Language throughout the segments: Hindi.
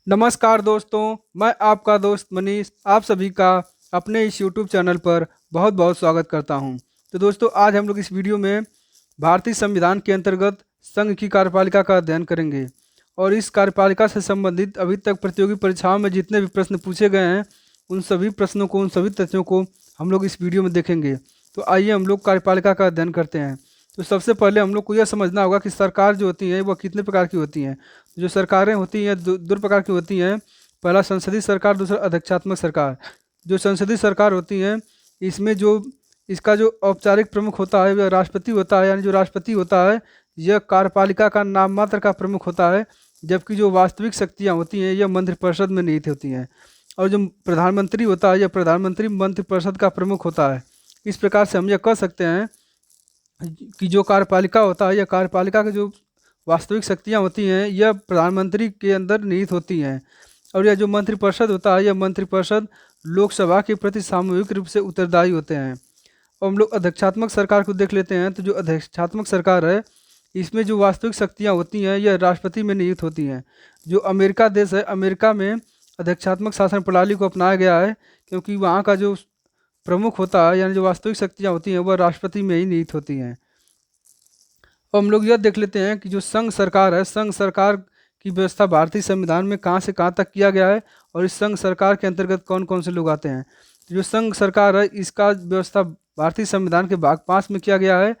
नमस्कार दोस्तों, मैं आपका दोस्त मनीष आप सभी का अपने इस यूट्यूब चैनल पर बहुत बहुत स्वागत करता हूं। तो दोस्तों, आज हम लोग इस वीडियो में भारतीय संविधान के अंतर्गत संघ की कार्यपालिका का अध्ययन करेंगे और इस कार्यपालिका से संबंधित अभी तक प्रतियोगी परीक्षाओं में जितने भी प्रश्न पूछे गए हैं उन सभी प्रश्नों को, उन सभी तथ्यों को हम लोग इस वीडियो में देखेंगे। तो आइए हम लोग कार्यपालिका का अध्ययन करते हैं। तो सबसे पहले हम लोग को यह समझना होगा कि सरकार जो होती है वह कितने प्रकार की होती हैं। जो सरकारें होती हैं दो प्रकार की होती हैं। पहला संसदीय सरकार, दूसरा अध्यक्षात्मक सरकार। जो संसदीय सरकार होती हैं इसमें जो इसका जो औपचारिक प्रमुख होता है वह राष्ट्रपति होता है, यानी जो राष्ट्रपति होता है यह कार्यपालिका का नाम मात्र का प्रमुख होता है, जबकि जो वास्तविक शक्तियाँ होती हैं यह मंत्रिपरिषद में निहित होती हैं। और जो प्रधानमंत्री होता है यह प्रधानमंत्री मंत्रिपरिषद का प्रमुख होता है। इस प्रकार से हम यह कह सकते हैं कि जो कार्यपालिका होता है, यह कार्यपालिका की जो वास्तविक शक्तियाँ होती हैं यह प्रधानमंत्री के अंदर निहित होती हैं। और यह जो मंत्रिपरिषद होता है, यह मंत्रिपरिषद लोकसभा के प्रति सामूहिक रूप से उत्तरदायी होते हैं। और हम लोग अध्यक्षात्मक सरकार को देख लेते हैं। तो जो अध्यक्षात्मक सरकार है इसमें जो वास्तविक शक्तियाँ होती हैं यह राष्ट्रपति में निहित होती हैं। जो अमेरिका देश है, अमेरिका में अध्यक्षात्मक शासन प्रणाली को अपनाया गया है, क्योंकि वहाँ का जो प्रमुख होता है यानी जो वास्तविक शक्तियाँ होती हैं वह राष्ट्रपति में ही निहित होती हैं। और हम लोग यह देख लेते हैं कि जो संघ सरकार है, संघ सरकार की व्यवस्था भारतीय संविधान में कहाँ से कहाँ तक किया गया है और इस संघ सरकार के अंतर्गत कौन कौन से लोग आते हैं। तो जो संघ सरकार है इसका व्यवस्था भारतीय संविधान के भाग 5 में किया गया है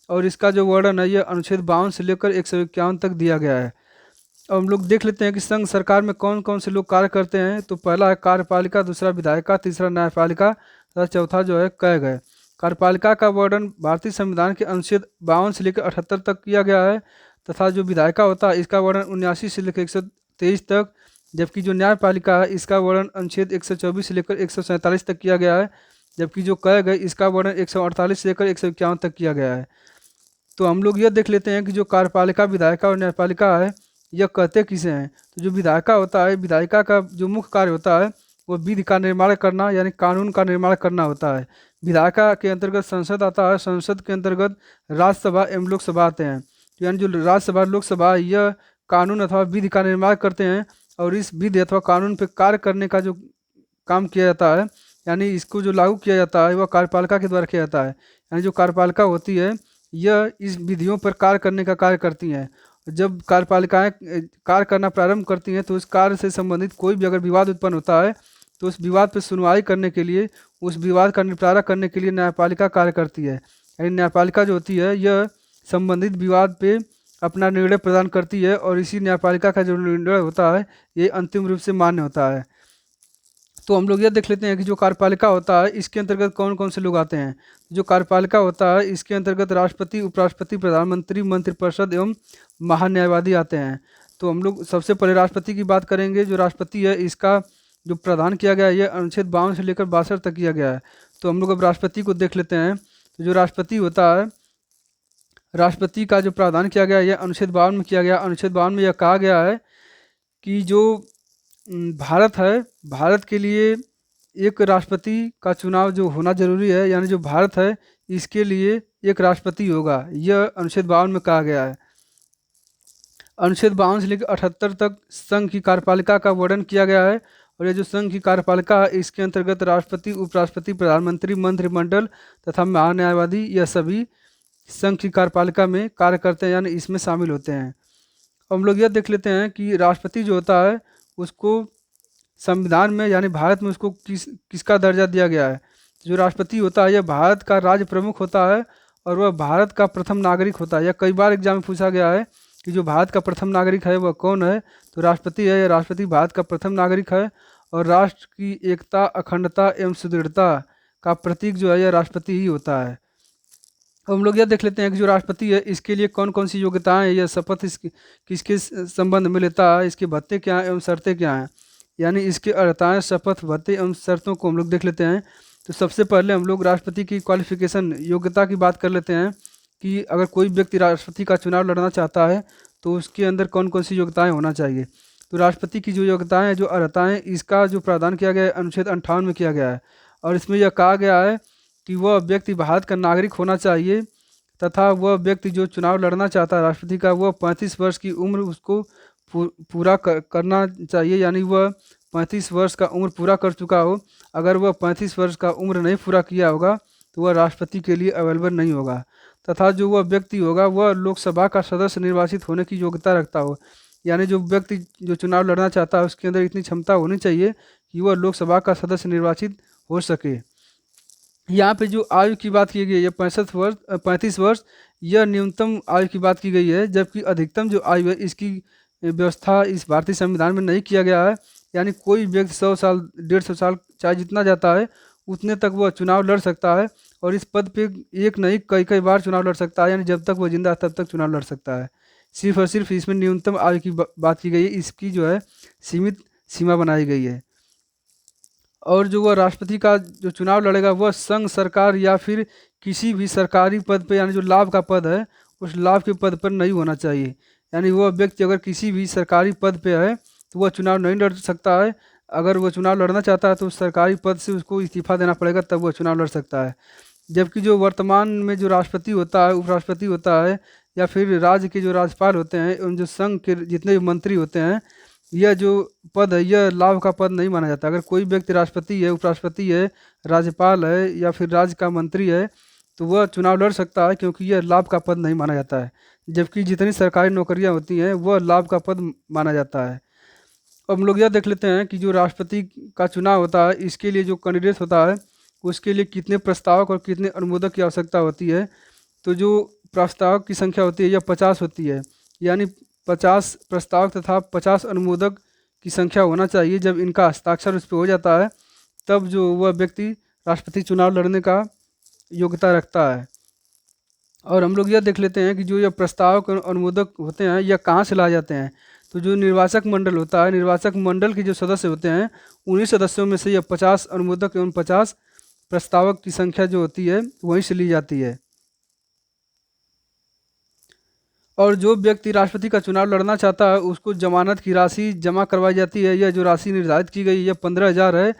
और इसका जो वर्णन है यह अनुच्छेद 52 से लेकर 151 तक दिया गया है। अब हम लोग देख लेते हैं कि संघ सरकार में कौन कौन से लोग कार्य करते हैं। तो पहला है कार्यपालिका, दूसरा विधायिका, तीसरा न्यायपालिका तथा चौथा जो है कैग है। कार्यपालिका का वर्णन भारतीय संविधान के अनुच्छेद 52 से लेकर 78 तक किया गया है तथा जो विधायिका होता है इसका वर्णन 79 से लेकर 123 तक, जबकि जो न्यायपालिका है इसका वर्णन अनुच्छेद 124 से लेकर 147 तक किया गया है, जबकि जो कैग है इसका वर्णन 148 से लेकर 151 तक किया गया है। तो हम लोग यह देख लेते हैं कि जो कार्यपालिका, विधायिका और न्यायपालिका है यह कहते किसे हैं। तो जो विधायिका होता है, विधायिका का जो मुख्य कार्य होता है वो विधि का निर्माण करना यानी कानून का निर्माण करना होता है। विधायिका के अंतर्गत संसद आता है, संसद के अंतर्गत राज्यसभा एवं लोकसभा आते हैं। तो यानी जो राज्यसभा लोकसभा यह कानून अथवा विधि का निर्माण करते हैं और इस विधि अथवा कानून पर कार्य करने का जो काम किया जाता है यानी इसको जो लागू किया जाता है वह कार्यपालिका के द्वारा किया जाता है। यानी जो कार्यपालिका होती है यह इस विधियों पर कार्य करने का कार्य करती हैं। जब कार्यपालिकाएं कार्य करना प्रारंभ करती हैं तो उस कार्य से संबंधित कोई भी अगर विवाद उत्पन्न होता है तो उस विवाद पर सुनवाई करने के लिए, उस विवाद का निपटारा करने के लिए न्यायपालिका कार्य करती है। यानी न्यायपालिका जो होती है यह संबंधित विवाद पे अपना निर्णय प्रदान करती है और इसी न्यायपालिका का जो निर्णय होता है ये अंतिम रूप से मान्य होता है। तो हम लोग यह देख लेते हैं कि जो कार्यपालिका होता है इसके अंतर्गत कौन कौन से लोग आते हैं। जो कार्यपालिका होता है इसके अंतर्गत राष्ट्रपति, उपराष्ट्रपति, प्रधानमंत्री, मंत्रिपरिषद एवं महान्यायवादी आते हैं। तो हम लोग सबसे पहले राष्ट्रपति की बात करेंगे। जो राष्ट्रपति है इसका जो प्रावधान किया गया है यह अनुच्छेद 52 से लेकर 62 तक किया गया है। तो हम लोग अब राष्ट्रपति को देख लेते हैं। तो जो राष्ट्रपति होता है, राष्ट्रपति का जो प्रावधान किया गया है यह अनुच्छेद 52 में किया गया। अनुच्छेद 52 में यह कहा गया है कि जो भारत है, भारत के लिए एक राष्ट्रपति का चुनाव जो होना जरूरी है, यानी जो भारत है इसके लिए एक राष्ट्रपति होगा, यह अनुच्छेद 52 में कहा गया है। अनुच्छेद 52 से लेकर 78 तक संघ की कार्यपालिका का वर्णन किया गया है और ये जो संघ की कार्यपालिका है इसके अंतर्गत राष्ट्रपति, उपराष्ट्रपति, प्रधानमंत्री, मंत्रिमंडल तथा महान्यायवादी यह सभी संघ की कार्यपालिका में कार्य करते हैं, यानी इसमें शामिल होते हैं। हम लोग यह देख लेते हैं कि राष्ट्रपति जो होता है उसको संविधान में यानी भारत में उसको किसका दर्जा दिया गया है। जो राष्ट्रपति होता है यह भारत का राज्य प्रमुख होता है और वह भारत का प्रथम नागरिक होता है। यह कई बार एग्जाम में पूछा गया है कि जो भारत का प्रथम नागरिक है वह कौन है। तो राष्ट्रपति है। यह राष्ट्रपति भारत का प्रथम नागरिक है और राष्ट्र की एकता, अखंडता एवं सुदृढ़ता का प्रतीक जो है यह राष्ट्रपति ही होता है। हम लोग यह देख लेते हैं कि जो राष्ट्रपति है इसके लिए कौन कौन सी योग्यताएं हैं, यह शपथ किसके संबंध में लेता है, इसके भत्ते क्या हैं एवं शर्तें क्या हैं। यानी इसके अर्हताएं, शपथ, भत्ते एवं शर्तों को हम लोग देख लेते हैं। तो सबसे पहले हम लोग राष्ट्रपति की क्वालिफिकेशन, योग्यता की बात कर लेते हैं कि अगर कोई व्यक्ति राष्ट्रपति का चुनाव लड़ना चाहता है तो उसके अंदर कौन कौन सी योग्यताएँ होना चाहिए। तो राष्ट्रपति की जो योग्यताएँ, जो अर्हताएँ, इसका जो प्रावधान किया गया है अनुच्छेद 58 में किया गया है और इसमें यह कहा गया है कि वह व्यक्ति भारत का नागरिक होना चाहिए तथा वह व्यक्ति जो चुनाव लड़ना चाहता है राष्ट्रपति का, वह 35 वर्ष की उम्र उसको पूरा करना चाहिए, यानी वह 35 वर्ष का उम्र पूरा कर चुका हो। अगर वह 35 वर्ष का उम्र नहीं पूरा किया होगा तो वह राष्ट्रपति के लिए अवेलेबल नहीं होगा। तथा जो वह व्यक्ति होगा वह लोकसभा का सदस्य निर्वाचित होने की योग्यता रखता हो, यानी जो व्यक्ति जो चुनाव लड़ना चाहता है उसके अंदर इतनी क्षमता होनी चाहिए कि वह लोकसभा का सदस्य निर्वाचित हो सके। यहाँ पे जो आयु की बात की गई है 35 वर्ष, यह न्यूनतम आयु की बात की गई है, जबकि अधिकतम जो आयु है इसकी व्यवस्था इस भारतीय संविधान में नहीं किया गया है। यानी कोई व्यक्ति 100 साल 150 साल चाहे जितना जाता है उतने तक वह चुनाव लड़ सकता है, और इस पद पे एक नहीं कई कई बार चुनाव लड़ सकता है, यानी जब तक वह जिंदा है तब तक चुनाव लड़ सकता है। सिर्फ और सिर्फ इसमें न्यूनतम आयु की बात की गई है, इसकी जो है सीमित सीमा बनाई गई है। और जो वह राष्ट्रपति का जो चुनाव लड़ेगा वह संघ सरकार या फिर किसी भी सरकारी पद पे, यानी जो लाभ का पद है उस लाभ के पद पर नहीं होना चाहिए। यानी वह व्यक्ति अगर किसी भी सरकारी पद पे है तो वह चुनाव नहीं लड़ सकता है। अगर वह चुनाव लड़ना चाहता है तो उस सरकारी पद से उसको इस्तीफा देना पड़ेगा, तब वह चुनाव लड़ सकता है। जबकि जो वर्तमान में जो राष्ट्रपति होता है, उपराष्ट्रपति होता है, या फिर राज्य के जो राज्यपाल होते हैं, उन जो संघ के जितने भी मंत्री होते हैं, यह जो पद है यह लाभ का पद नहीं माना जाता। अगर कोई व्यक्ति राष्ट्रपति है, उपराष्ट्रपति है, राज्यपाल है या फिर राज्य का मंत्री है तो वह चुनाव लड़ सकता है, क्योंकि यह लाभ का पद नहीं माना जाता है। जबकि जितनी सरकारी नौकरियां होती हैं वह लाभ का पद माना जाता है। अब हम लोग यह देख लेते हैं कि जो राष्ट्रपति का चुनाव होता है इसके लिए जो कैंडिडेट होता है उसके लिए कितने प्रस्तावक और कितने अनुमोदक की आवश्यकता होती है। तो जो प्रस्तावक की संख्या होती है यह 50 होती है, यानी 50 प्रस्तावक तथा 50 अनुमोदक की संख्या होना चाहिए। जब इनका हस्ताक्षर उस पर हो जाता है तब जो वह व्यक्ति राष्ट्रपति चुनाव लड़ने का योग्यता रखता है। और हम लोग यह देख लेते हैं कि जो यह प्रस्तावक और अनुमोदक होते हैं यह कहाँ से लाए जाते हैं। तो जो निर्वाचक मंडल होता है, निर्वाचक मंडल के जो सदस्य होते हैं उन्हीं सदस्यों में से यह 50 अनुमोदक एवं 50 प्रस्तावक की संख्या जो होती है वहीं से ली जाती है। और जो व्यक्ति राष्ट्रपति का चुनाव लड़ना चाहता है उसको जमानत की राशि जमा करवाई जाती है। यह जो राशि निर्धारित की गई यह 15,000 है,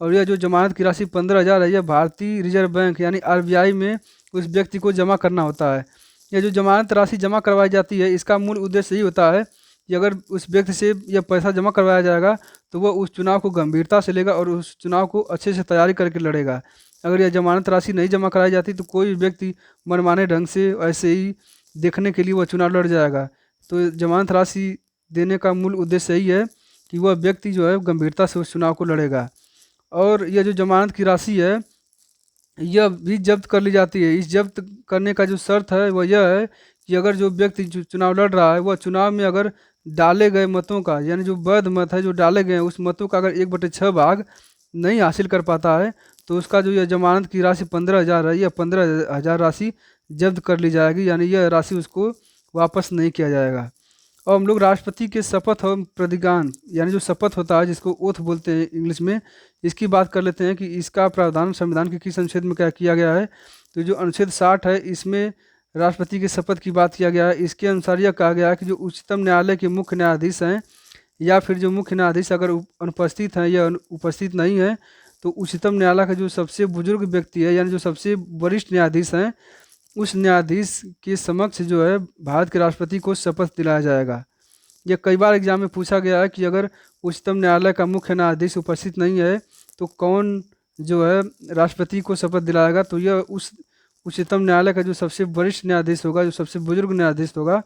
और यह जो जमानत की राशि 15,000 है यह भारतीय रिजर्व बैंक यानी RBI में उस व्यक्ति को जमा करना होता है। यह जो जमानत राशि जमा करवाई जाती है इसका मूल उद्देश्य यही होता है कि अगर उस व्यक्ति से यह पैसा जमा करवाया जाएगा तो वह उस चुनाव को गंभीरता से लेगा और उस चुनाव को अच्छे से तैयारी करके लड़ेगा। अगर यह जमानत राशि नहीं जमा कराई जाती तो कोई व्यक्ति मनमाने ढंग से ऐसे ही देखने के लिए वह चुनाव लड़ जाएगा। तो जमानत राशि देने का मूल उद्देश्य यही है कि वह व्यक्ति जो है गंभीरता से उस चुनाव को लड़ेगा। और यह जो जमानत की राशि है यह भी जब्त कर ली जाती है। इस जब्त करने का जो शर्त है वह यह है कि अगर जो व्यक्ति जो चुनाव लड़ रहा है वह चुनाव में अगर डाले गए मतों का, यानी जो वैध मत है जो डाले गए हैं उस मतों का अगर 1/6 भाग नहीं हासिल कर पाता है तो उसका जो यह जमानत की राशि 15,000 है यह 15,000 राशि जब्त कर ली जाएगी, यानी यह राशि उसको वापस नहीं किया जाएगा। और हम लोग राष्ट्रपति के शपथ और प्रतिज्ञान यानी जो शपथ होता है जिसको ओथ बोलते हैं इंग्लिश में, इसकी बात कर लेते हैं कि इसका प्रावधान संविधान के किस अनुच्छेद में क्या किया गया है। तो जो अनुच्छेद 60 है इसमें राष्ट्रपति के शपथ की बात किया गया है। इसके अनुसार यह कहा गया है कि जो उच्चतम न्यायालय के मुख्य न्यायाधीश हैं या फिर जो मुख्य न्यायाधीश अगर अनुपस्थित हैं या उपस्थित नहीं है तो उच्चतम न्यायालय का जो सबसे बुजुर्ग व्यक्ति है यानी जो सबसे वरिष्ठ न्यायाधीश हैं उस न्यायाधीश के समक्ष जो है भारत के राष्ट्रपति को शपथ दिलाया जाएगा। यह कई बार एग्जाम में पूछा गया है कि अगर उच्चतम न्यायालय का मुख्य न्यायाधीश उपस्थित नहीं है तो कौन जो है राष्ट्रपति को शपथ दिलाएगा। तो यह उस उच्चतम न्यायालय का जो सबसे वरिष्ठ न्यायाधीश होगा, जो सबसे बुजुर्ग न्यायाधीश होगा,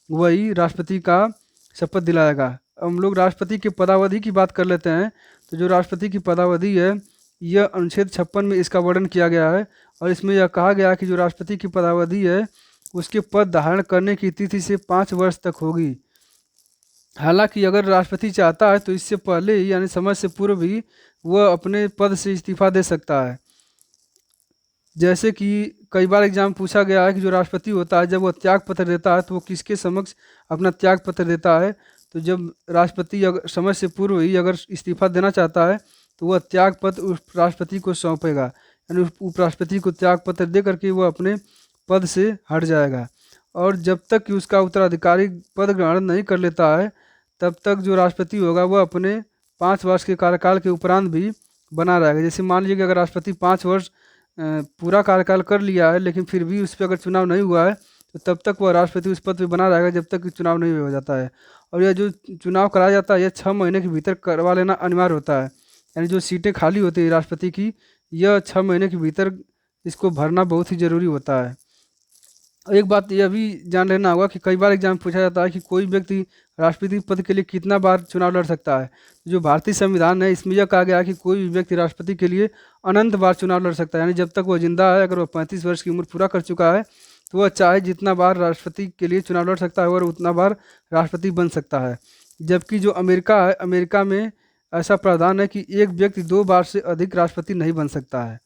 वही राष्ट्रपति का शपथ दिलाएगा। हम लोग राष्ट्रपति के पदावधि की बात कर लेते हैं। तो जो राष्ट्रपति की पदावधि है यह अनुच्छेद 56 में इसका वर्णन किया गया है, और इसमें यह कहा गया है कि जो राष्ट्रपति की पदावधि है उसके पद धारण करने की तिथि से 5 वर्ष तक होगी। हालांकि अगर राष्ट्रपति चाहता है तो इससे पहले ही यानी समय से पूर्व ही वह अपने पद से इस्तीफा दे सकता है। जैसे कि कई बार एग्जाम पूछा गया है कि जो राष्ट्रपति होता है जब वह त्याग पत्र देता है तो वो किसके समक्ष अपना त्याग पत्र देता है। तो जब राष्ट्रपति अगर समय से पूर्व ही अगर इस्तीफा देना चाहता है तो वह त्याग पत्र उस राष्ट्रपति को सौंपेगा, यानी उपराष्ट्रपति को त्याग पत्र दे करके वह अपने पद से हट जाएगा। और जब तक कि उसका उत्तराधिकारी पद ग्रहण नहीं कर लेता है तब तक जो राष्ट्रपति होगा वह अपने 5 वर्ष के कार्यकाल के उपरांत भी बना रहेगा। जैसे मान लीजिए कि अगर राष्ट्रपति 5 वर्ष पूरा कार्यकाल कर लिया है लेकिन फिर भी उस पर अगर चुनाव नहीं हुआ है तो तब तक वह राष्ट्रपति उस पद पे बना रहेगा जब तक कि चुनाव नहीं हो जाता है। और यह जो चुनाव कराया जाता है यह 6 महीने के भीतर करवा लेना अनिवार्य होता है। यानी जो सीटें खाली होती है राष्ट्रपति की, यह 6 महीने के भीतर इसको भरना बहुत ही ज़रूरी होता है। और एक बात यह भी जान लेना होगा कि कई बार एग्जाम में पूछा जाता है कि कोई व्यक्ति राष्ट्रपति पद के लिए कितना बार चुनाव लड़ सकता है। जो भारतीय संविधान है इसमें यह कहा गया है कि कोई भी व्यक्ति राष्ट्रपति के लिए अनंत बार चुनाव लड़ सकता है। यानी जब तक वह जिंदा है, अगर वह 35 वर्ष की उम्र पूरा कर चुका है तो वह चाहे जितना बार राष्ट्रपति के लिए चुनाव लड़ सकता है और उतना बार राष्ट्रपति बन सकता है। जबकि जो अमेरिका है, अमेरिका में ऐसा प्रावधान है कि एक व्यक्ति 2 बार से अधिक राष्ट्रपति नहीं बन सकता है।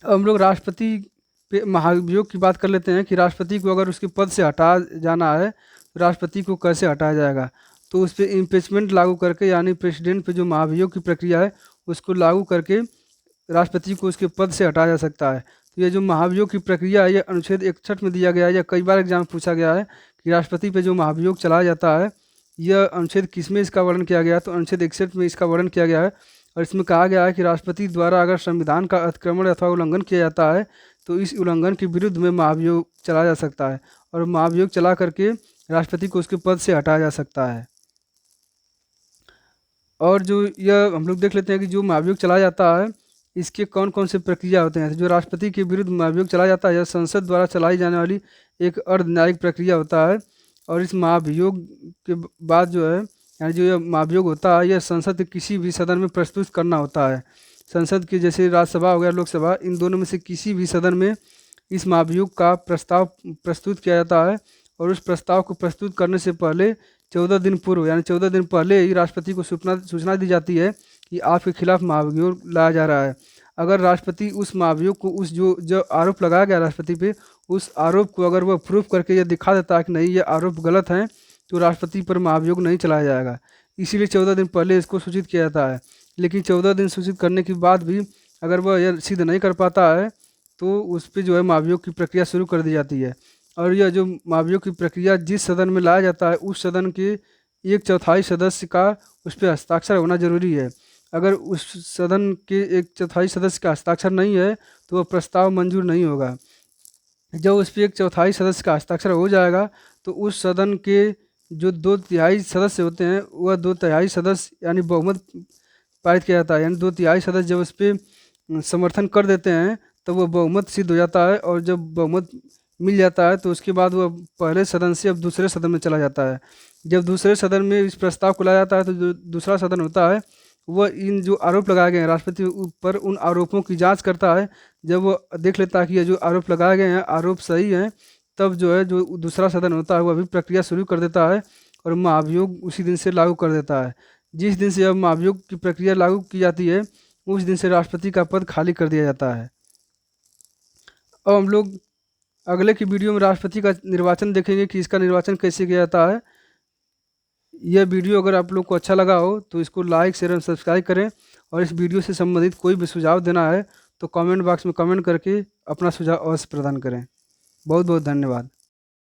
अब हम लोग राष्ट्रपति पे महाभियोग की बात कर लेते हैं कि राष्ट्रपति को अगर उसके पद से हटा जाना है तो राष्ट्रपति को कैसे हटाया जाएगा। तो उस पर इम्पीचमेंट लागू करके, यानी प्रेसिडेंट पे जो महाभियोग की प्रक्रिया है उसको लागू करके राष्ट्रपति को उसके पद से हटाया जा सकता है। तो ये जो महाभियोग की प्रक्रिया है यह अनुच्छेद 61 में दिया गया है। यह कई बार एग्जाम में पूछा गया है कि राष्ट्रपति पे जो महाभियोग चलाया जाता है यह अनुच्छेद किस में इसका वर्णन किया गया है। तो अनुच्छेद 61 में इसका वर्णन किया गया है और इसमें कहा गया है कि राष्ट्रपति द्वारा अगर संविधान का अतिक्रमण अथवा उल्लंघन किया जाता है तो इस उल्लंघन के विरुद्ध में महाभियोग चलाया जा सकता है और महाभियोग चला करके राष्ट्रपति को उसके पद से हटाया जा सकता है। और जो यह हम लोग देख लेते हैं कि जो महाभियोग चलाया जाता है इसके कौन कौन से प्रक्रिया होते हैं। जो राष्ट्रपति के विरुद्ध महाभियोग चलाया जाता है यह संसद द्वारा चलाई जाने वाली एक अर्ध न्यायिक प्रक्रिया होता है। और इस महाभियोग के बाद जो है, यानी जो यह महाभियोग होता है यह संसद के किसी भी सदन में प्रस्तुत करना होता है। संसद की जैसे राज्यसभा हो गया, लोकसभा, इन दोनों में से किसी भी सदन में इस महाभियोग का प्रस्ताव प्रस्तुत किया जाता है। और उस प्रस्ताव को प्रस्तुत करने से पहले 14 दिन पूर्व, यानी 14 दिन पहले ही राष्ट्रपति को सूचना दी जाती है कि आपके खिलाफ महाभियोग लाया जा रहा है। अगर राष्ट्रपति उस महाभियोग को, उस जो आरोप लगाया गया राष्ट्रपति पे, उस आरोप को अगर वह प्रूफ करके यह दिखा देता है कि नहीं ये आरोप गलत हैं, तो राष्ट्रपति पर महाभियोग नहीं चलाया जाएगा। इसीलिए 14 दिन पहले इसको सूचित किया जाता है। लेकिन 14 दिन सूचित करने के बाद भी अगर वह यह सिद्ध नहीं कर पाता है तो उस पर जो है महाभियोग की प्रक्रिया शुरू कर दी जाती है। और यह जो महाभियोग की प्रक्रिया जिस सदन में लाया जाता है उस सदन के 1/4 सदस्य का उस पर हस्ताक्षर होना जरूरी है। अगर उस सदन के 1/4 सदस्य का हस्ताक्षर नहीं है तो वह प्रस्ताव मंजूर नहीं होगा। जब उस पर 1/4 सदस्य का हस्ताक्षर हो जाएगा तो उस सदन के जो 2/3 सदस्य होते हैं वह 2/3 सदस्य यानी बहुमत पारित किया जाता है। यानी 2/3 सदस्य जब उस पर समर्थन कर देते हैं तो वह बहुमत सिद्ध हो जाता है। और जब बहुमत मिल जाता है तो उसके बाद वह पहले सदन से अब दूसरे सदन में चला जाता है। जब दूसरे सदन में इस प्रस्ताव को लाया जाता है तो जो दूसरा सदन होता है वह इन जो आरोप लगाए गए हैं राष्ट्रपति पर, उन आरोपों की जांच करता है। जब वह देख लेता है कि ये जो आरोप लगाए गए हैं आरोप सही हैं, तब जो है जो दूसरा सदन होता है वह भी प्रक्रिया शुरू कर देता है और महाभियोग उसी दिन से लागू कर देता है। जिस दिन से अब महाभियोग की प्रक्रिया लागू की जाती है उस दिन से राष्ट्रपति का पद खाली कर दिया जाता है। अब हम लोग अगले की वीडियो में राष्ट्रपति का निर्वाचन देखेंगे कि इसका निर्वाचन कैसे किया जाता है। यह वीडियो अगर आप लोग को अच्छा लगा हो तो इसको लाइक, शेयर और सब्सक्राइब करें। और इस वीडियो से संबंधित कोई भी सुझाव देना है तो कमेंट बॉक्स में कमेंट करके अपना सुझाव अवश्य प्रदान करें। बहुत बहुत धन्यवाद।